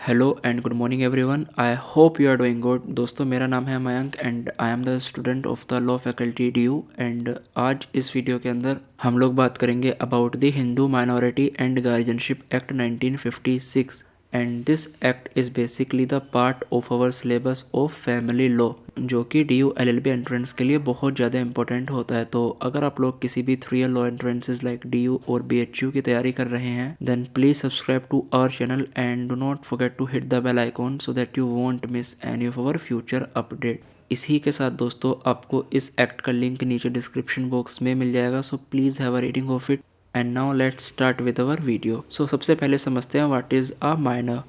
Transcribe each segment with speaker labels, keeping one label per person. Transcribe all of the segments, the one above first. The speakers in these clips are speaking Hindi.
Speaker 1: Hello and good morning everyone. I hope you are doing good. दोस्तों, मेरा नाम है Mayank and I am the student of the law faculty DU। And आज इस वीडियो के अंदर हम लोग बात करेंगे about the Hindu minority and guardianship act 1956। And this act is basically the part of our syllabus of family law, जो कि DU LLB एंट्रेंस के लिए बहुत ज़्यादा इंपॉर्टेंट होता है। तो अगर आप लोग किसी भी 3 year law entrances like DU और BHU की तैयारी कर रहे हैं, then please subscribe to our channel and do not forget to hit the bell icon so that you won't miss any of our future update. इसी के साथ दोस्तों, आपको इस एक्ट का लिंक नीचे डिस्क्रिप्शन बॉक्स में मिल जाएगा, so please have a reading of it. And now let's start with our video. So सबसे पहले समझते हैं what is a minor.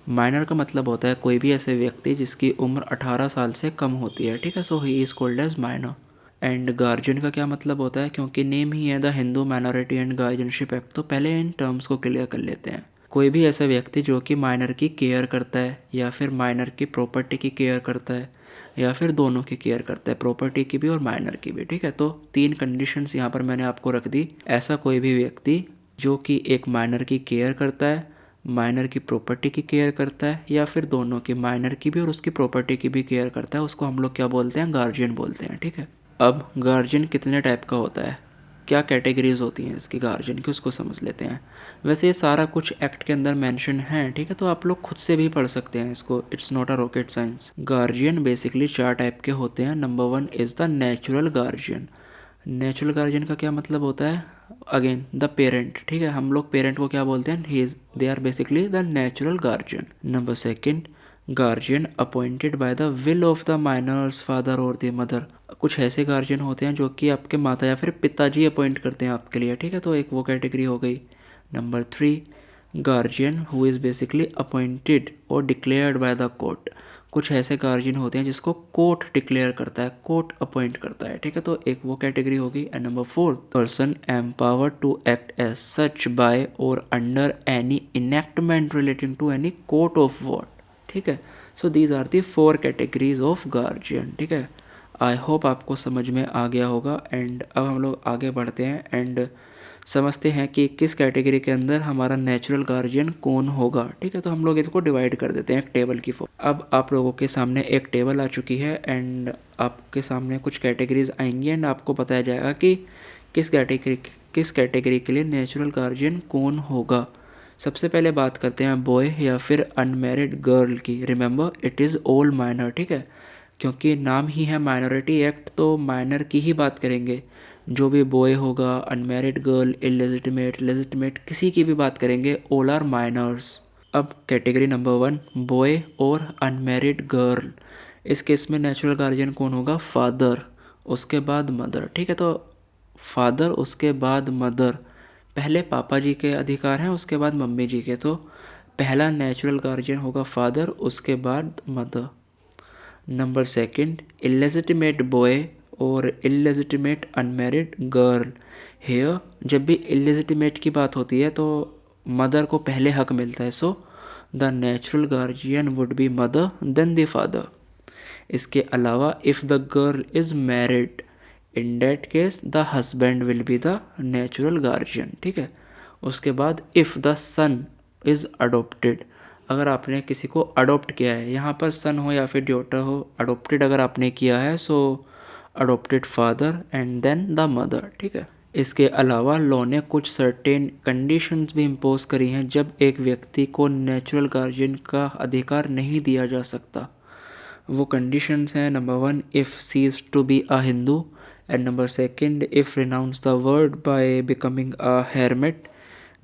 Speaker 1: Minor का मतलब होता है कोई भी ऐसे व्यक्ति जिसकी उम्र 18 साल से कम होती है, ठीक है। So he is called as minor. And guardian का क्या मतलब होता है, क्योंकि नेम ही है the Hindu minority and guardianship act, तो पहले इन टर्म्स को क्लियर कर लेते हैं। कोई भी ऐसा व्यक्ति जो कि माइनर की केयर करता है या फिर माइनर की प्रॉपर्टी की केयर करता है या फिर दोनों की केयर करता है, प्रॉपर्टी की भी और माइनर की भी, ठीक है। तो 3 कंडीशंस यहाँ पर मैंने आपको रख दी। ऐसा कोई भी व्यक्ति जो कि एक माइनर की केयर करता है, माइनर की प्रॉपर्टी की केयर करता है या फिर दोनों की, माइनर की भी और उसकी प्रॉपर्टी की भी केयर करता है, उसको हम लोग क्या बोलते हैं, गार्जियन बोलते हैं, ठीक है। अब गार्जियन कितने टाइप का होता है, क्या कैटेगरीज होती हैं इसकी गार्जियन की, उसको समझ लेते हैं। वैसे ये सारा कुछ एक्ट के अंदर मेंशन है, ठीक है, तो आप लोग खुद से भी पढ़ सकते हैं इसको, it's not a rocket science. Guardian basically 4 type के होते हैं। Number 1 is the natural guardian. Natural guardian का क्या मतलब होता है, अगेन द पेरेंट, ठीक है। हम लोग पेरेंट को क्या बोलते हैं, he is they are basically the natural guardian. Number 2 guardian appointed by the will of the minor's father और द मदर। कुछ ऐसे गार्जियन होते हैं जो कि आपके माता या फिर पिताजी अपॉइंट करते हैं आपके लिए, ठीक है, तो एक वो कैटेगरी हो गई। Number 3 guardian who is basically appointed और डिक्लेयर्ड बाय द कोर्ट। कुछ ऐसे गार्जियन होते हैं जिसको कोर्ट डिक्लेयर करता है, कोर्ट अपॉइंट करता है, ठीक है, तो एक वो कैटेगरी होगी। And number 4 person empowered to act as such by or under any enactment relating to any court of ward, ठीक है। So these are the 4 categories of guardian, ठीक है। आई होप आपको समझ में आ गया होगा। एंड अब हम लोग आगे बढ़ते हैं एंड समझते हैं कि किस कैटेगरी के अंदर हमारा नेचुरल गार्जियन कौन होगा, ठीक है। तो हम लोग इसको डिवाइड कर देते हैं एक टेबल की फॉर्म। अब आप लोगों के सामने एक टेबल आ चुकी है एंड आपके सामने कुछ कैटेगरीज आएंगी एंड आपको बताया जाएगा कि किस कैटेगरी के लिए नेचुरल गार्जियन कौन होगा। सबसे पहले बात करते हैं बॉय या फिर अनमैरिड गर्ल की। Remember it is all minor, ठीक है, क्योंकि नाम ही है माइनॉरिटी एक्ट, तो माइनर की ही बात करेंगे। जो भी बॉय होगा, अनमैरिड गर्ल, इलेजिटिमेट, लेजिटिमेट, किसी की भी बात करेंगे, ऑल आर माइनर्स। अब कैटेगरी नंबर 1 बॉय और अनमैरिड गर्ल। इस केस में नेचुरल गार्जियन कौन होगा, फादर, उसके बाद मदर, ठीक है। तो फादर उसके बाद मदर, पहले पापा जी के अधिकार हैं उसके बाद मम्मी जी के, तो पहला नेचुरल गार्जियन होगा फादर, उसके बाद मदर। नंबर 2 इलेजिटिमेट बॉय और इलेजिटिमेट अनमैरिड गर्ल। हेयर जब भी इलेजिटिमेट की बात होती है तो मदर को पहले हक मिलता है, so the natural guardian would be mother then the father. इसके अलावा if the girl is married, in that case the husband will be the natural guardian, ठीक है। उसके बाद if the son is adopted, अगर आपने किसी को अडोप्ट किया है, यहाँ पर सन हो या फिर डॉटर हो, अडोप्टेड अगर आपने किया है, so adopted father and then the mother, ठीक है। इसके अलावा लॉ ने कुछ सर्टेन कंडीशंस भी इम्पोज करी हैं जब एक व्यक्ति को नेचुरल गार्जियन का अधिकार नहीं दिया जा सकता। वो कंडीशंस हैं, number 1 if ceases to be a Hindu, and number 2 if renounce the world by becoming a hermit,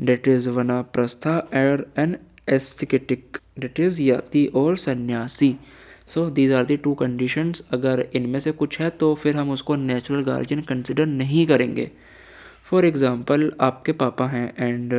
Speaker 1: that is vanaprastha, or an ascetic, that is yati or sanyasi. So these are the 2 conditions. अगर इनमें से कुछ है तो फिर हम उसको नेचुरल गार्जियन कंसिडर नहीं करेंगे। फॉर एग्ज़ाम्पल आपके पापा हैं एंड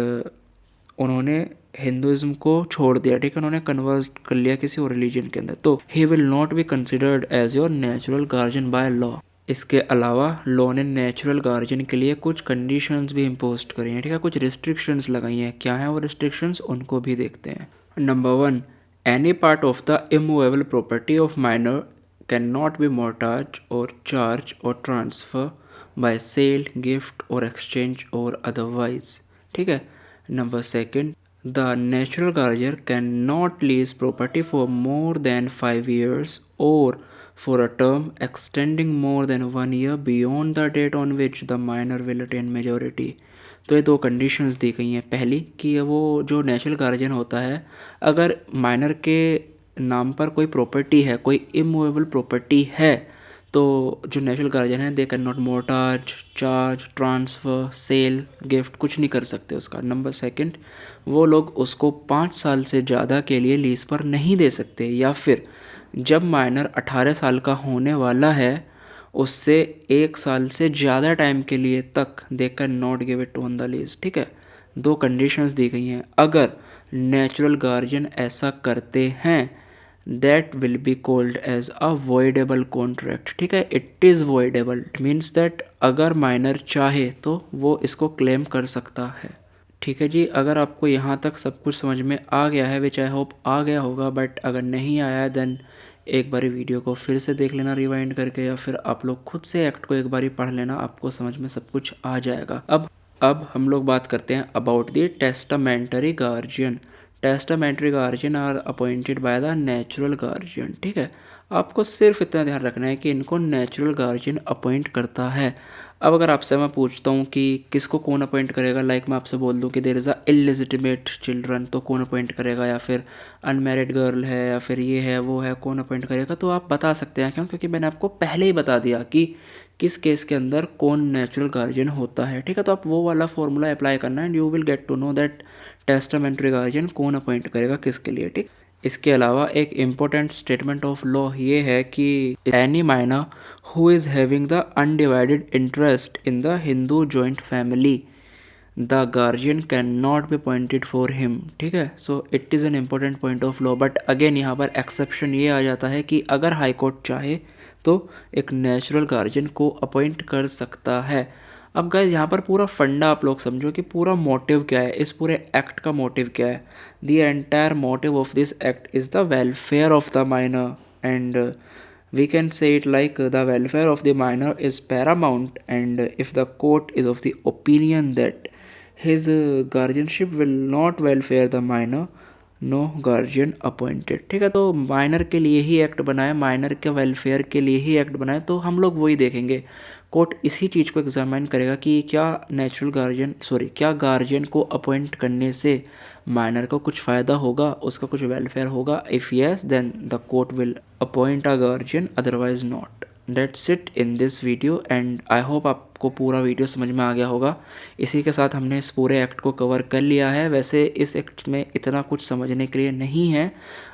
Speaker 1: उन्होंने हिंदुज़म को छोड़ दिया, ठीक है, उन्होंने कन्वर्ट कर लिया किसी और रिलीजन के अंदर, तो he will not be considered as your natural guardian by law. इसके अलावा लॉ ने नेचुरल गार्जियन के लिए कुछ कंडीशंस भी इम्पोज करी हैं, ठीक है, कुछ रिस्ट्रिक्शंस लगाई हैं। क्या हैं वो रिस्ट्रिक्शंस, उनको भी देखते हैं। Number 1 any part of the immovable property of minor can not be mortgaged और चार्ज और ट्रांसफ़र बाय सेल, गिफ्ट और एक्सचेंज और अदरवाइज, ठीक है। Number 2 The natural guardian cannot lease property for more than 5 years or for a term extending more than 1 year beyond the date on which the minor will attain majority। तो ये दो कंडीशंस दी गई हैं। पहली कि वो जो नेचुरल गार्जियन होता है, अगर माइनर के नाम पर कोई प्रॉपर्टी है, कोई इमूवेबल प्रॉपर्टी है, तो जो नेचुरल गार्जियन है they can not mortgage, charge, transfer, sale, gift कुछ नहीं कर सकते उसका। नंबर सेकंड, वो लोग उसको 5 साल से ज़्यादा के लिए लीज़ पर नहीं दे सकते, या फिर जब माइनर 18 साल का होने वाला है उससे 1 साल से ज़्यादा टाइम के लिए तक दे can not give it on the lease. ठीक है, दो कंडीशंस दी गई हैं। अगर नेचुरल गार्जियन ऐसा करते हैं that will be called as a voidable contract. ठीक है, it is voidable, it means that अगर माइनर चाहे तो वो इसको क्लेम कर सकता है। ठीक है जी, अगर आपको यहाँ तक सब कुछ समझ में आ गया है, विच आई होप आ गया होगा, बट अगर नहीं आया है देन एक बारी वीडियो को फिर से देख लेना रिवाइंड करके, या फिर आप लोग खुद से एक्ट को एक बारी पढ़ लेना, आपको समझ में सब कुछ आ जाएगा। अब हम लोग बात करते हैं about the testamentary guardian. Testamentary guardian are appointed by the natural guardian. ठीक है, आपको सिर्फ इतना ध्यान रखना है कि इनको नेचुरल गार्जियन अपॉइंट करता है। अब अगर आपसे मैं पूछता हूँ कि किसको कौन अपॉइंट करेगा, लाइक मैं आपसे बोल दूँ कि there is a illegitimate children, तो कौन अपॉइंट करेगा, या फिर अनमैरिड गर्ल है, या फिर ये है वो है, कौन अपॉइंट करेगा, तो आप बता सकते हैं। क्यों? क्योंकि मैंने आपको पहले ही बता दिया कि किस केस के अंदर कौन नेचुरल गार्जियन होता है। ठीक है, तो आप वो वाला फॉर्मूला अप्लाई करना and you will get to know that testamentary guardian कौन अपॉइंट करेगा किसके लिए। ठीक, इसके अलावा एक इम्पोर्टेंट स्टेटमेंट ऑफ लॉ ये है कि any minor who is having the undivided interest in the Hindu joint family the guardian can not be appointed for him. ठीक है, so it is an important point of law, but again यहाँ पर एक्सेप्शन ये आ जाता है कि अगर हाई कोर्ट चाहे तो एक नेचुरल गार्जियन को अपॉइंट कर सकता है। अब गाइज यहाँ पर पूरा फंडा आप लोग समझो कि पूरा मोटिव क्या है, इस पूरे एक्ट का मोटिव क्या है। The entire motive of this act is the welfare of the minor, and we can say it like the welfare of the minor is paramount, and if the court is of the opinion that his guardianship will not welfare the minor, no guardian appointed. ठीक है, तो माइनर के लिए ही एक्ट बनाया, माइनर के वेलफेयर के लिए ही एक्ट बनाया, तो हम लोग वही देखेंगे। कोर्ट इसी चीज़ को एग्जामिन करेगा कि क्या नेचुरल गार्जियन क्या गार्जियन को अपॉइंट करने से माइनर को कुछ फ़ायदा होगा, उसका कुछ वेलफेयर होगा। If yes then the court will appoint a guardian, otherwise not. That's it in this video, and I hope आपको पूरा वीडियो समझ में आ गया होगा। इसी के साथ हमने इस पूरे एक्ट को कवर कर लिया है। वैसे इस एक्ट में इतना कुछ समझने के लिए नहीं है,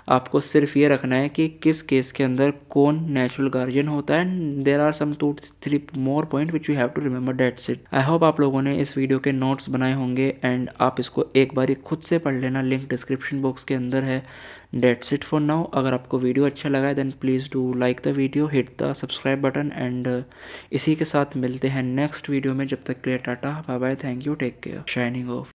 Speaker 1: आपको सिर्फ ये रखना है कि किस केस के अंदर कौन नेचुरल गार्जियन होता है, and there are some 2-3 more point which you have to remember. That's it. I hope आप लोगों ने इस वीडियो के नोट्स बनाए होंगे, एंड आप इसको एक बारी खुद से पढ़ लेना, लिंक डिस्क्रिप्शन बॉक्स के अंदर है। That's it for now. अगर आपको वीडियो अच्छा लगा है then please do like the video, hit the subscribe button, and इसी के साथ मिलते हैं नेक्स्ट वीडियो में। जब तक के लिए tata bye bye, thank you, take care, signing of.